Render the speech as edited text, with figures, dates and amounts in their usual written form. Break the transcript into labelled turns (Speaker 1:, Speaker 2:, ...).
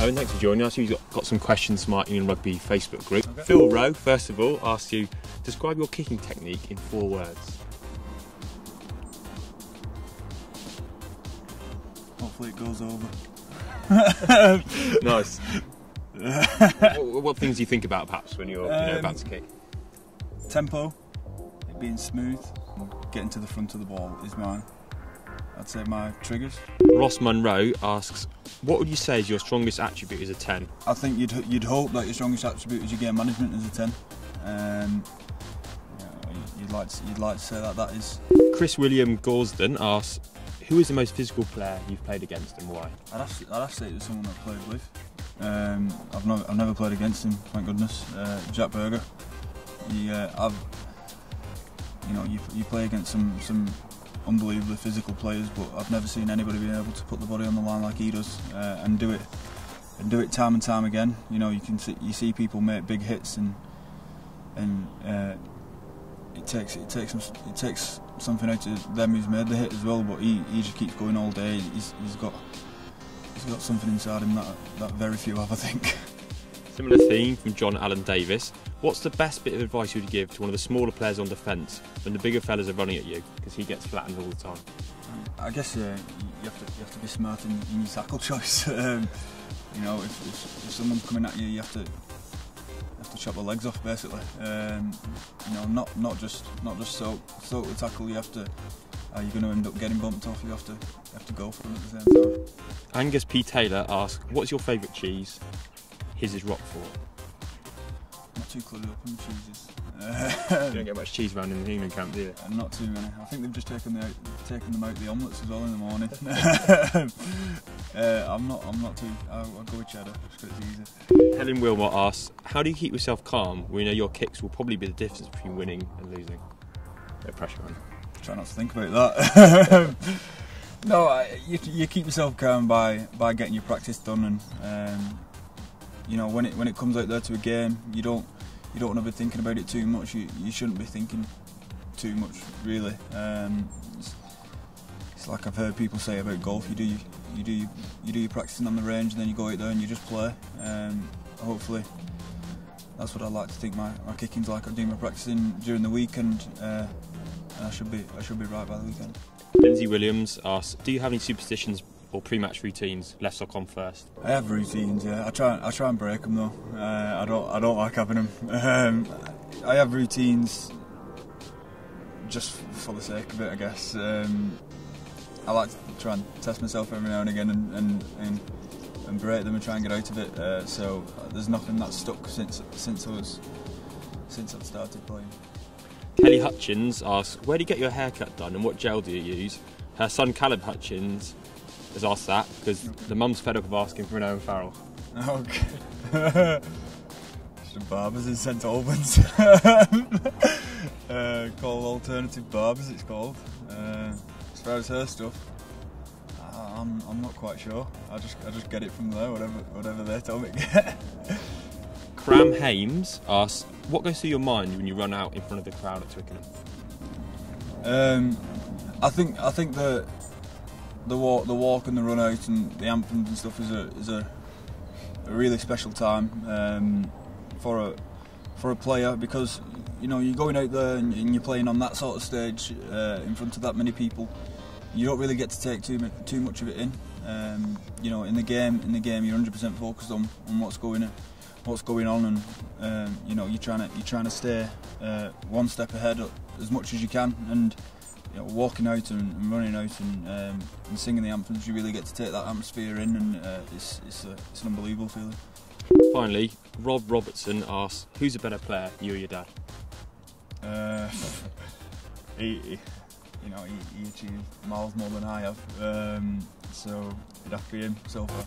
Speaker 1: Owen, thanks for joining us. You've got some questions from our England Rugby Facebook group.
Speaker 2: Okay.
Speaker 1: Phil Rowe, first of all, asks you, describe your kicking technique in 4 words.
Speaker 2: Hopefully it goes over.
Speaker 1: Nice. What things do you think about perhaps when you're about to kick?
Speaker 2: Tempo, it being smooth, getting to the front of the ball is I'd say my triggers.
Speaker 1: Ross Munro asks, what would you say is your strongest attribute as a 10?
Speaker 2: I think you'd hope that your strongest attribute is your game management as a 10. You'd like to say that is.
Speaker 1: Chris William Gorsden asks, who is the most physical player you've played against and why?
Speaker 2: I'd have to say it was someone I've played with. I've never played against him, thank goodness. Jack Berger. You play against some unbelievably physical players, but I've never seen anybody being able to put the body on the line like he does and do it time and time again. You see people make big hits and it takes something out of them who's made the hit as well. But he just keeps going all day. He's got something inside him that very few have, I think.
Speaker 1: Similar theme from John Allen Davis. What's the best bit of advice you would give to one of the smaller players on defence when the bigger fellas are running at you, because he gets flattened all the time?
Speaker 2: I guess you have to be smart in your tackle choice. If someone's coming at you, you have to chop the legs off basically. Not just soak the tackle. You're going to end up getting bumped off. You have to go for it at the same time.
Speaker 1: Angus P. Taylor asks, what's your favourite cheese? His is Roquefort.
Speaker 2: Not too clued up on the cheeses.
Speaker 1: You don't get much cheese around in the England camp, do you?
Speaker 2: Not too many. I think they've just taken them out the omelettes as well in the morning. I'm not too. I'll go with cheddar just because it's easy.
Speaker 1: Helen Wilmot asks, how do you keep yourself calm when you know your kicks will probably be the difference between winning and losing? No pressure on.
Speaker 2: Try not to think about that. No, you keep yourself calm by getting your practice done, and when it comes out there to a game, you don't want to be thinking about it too much. You shouldn't be thinking too much, really. It's like I've heard people say about golf. You do your practicing on the range, and then you go out there and you just play. Hopefully, that's what I like to think my kicking's like. I do my practicing during the week, and I should be right by the weekend.
Speaker 1: Lindsay Williams asks, do you have any superstitions or pre-match routines? Left sock on first.
Speaker 2: I have routines, yeah. I try and break them though. I don't like having them. I have routines just for the sake of it, I guess. I like to try and test myself every now and again and break them and try and get out of it. So there's nothing that's stuck since I've started playing.
Speaker 1: Kelly Hutchins asks, where do you get your haircut done and what gel do you use? Her son Caleb Hutchins has asked that because the mum's fed up of asking for an Owen Farrell.
Speaker 2: Okay. Some barbers in St Albans. Called Alternative Barbers, it's called. As far as her stuff, I'm not quite sure. I just get it from there, whatever they tell me to get.
Speaker 1: Cram Hames asks, what goes through your mind when you run out in front of the crowd at Twickenham?
Speaker 2: I think the walk and the run out and the anthems and stuff is a really special time for a player, because you're going out there and you're playing on that sort of stage in front of that many people. You don't really get to take too much of it in. In the game you're 100% focused on what's going on, and you're trying to stay one step ahead as much as you can, and walking out and running out and singing the anthems, you really get to take that atmosphere in, and it's an unbelievable feeling.
Speaker 1: Finally, Rob Robertson asks, who's a better player, you or your dad?
Speaker 2: He achieved miles more than I have, so it'd have to be him so far.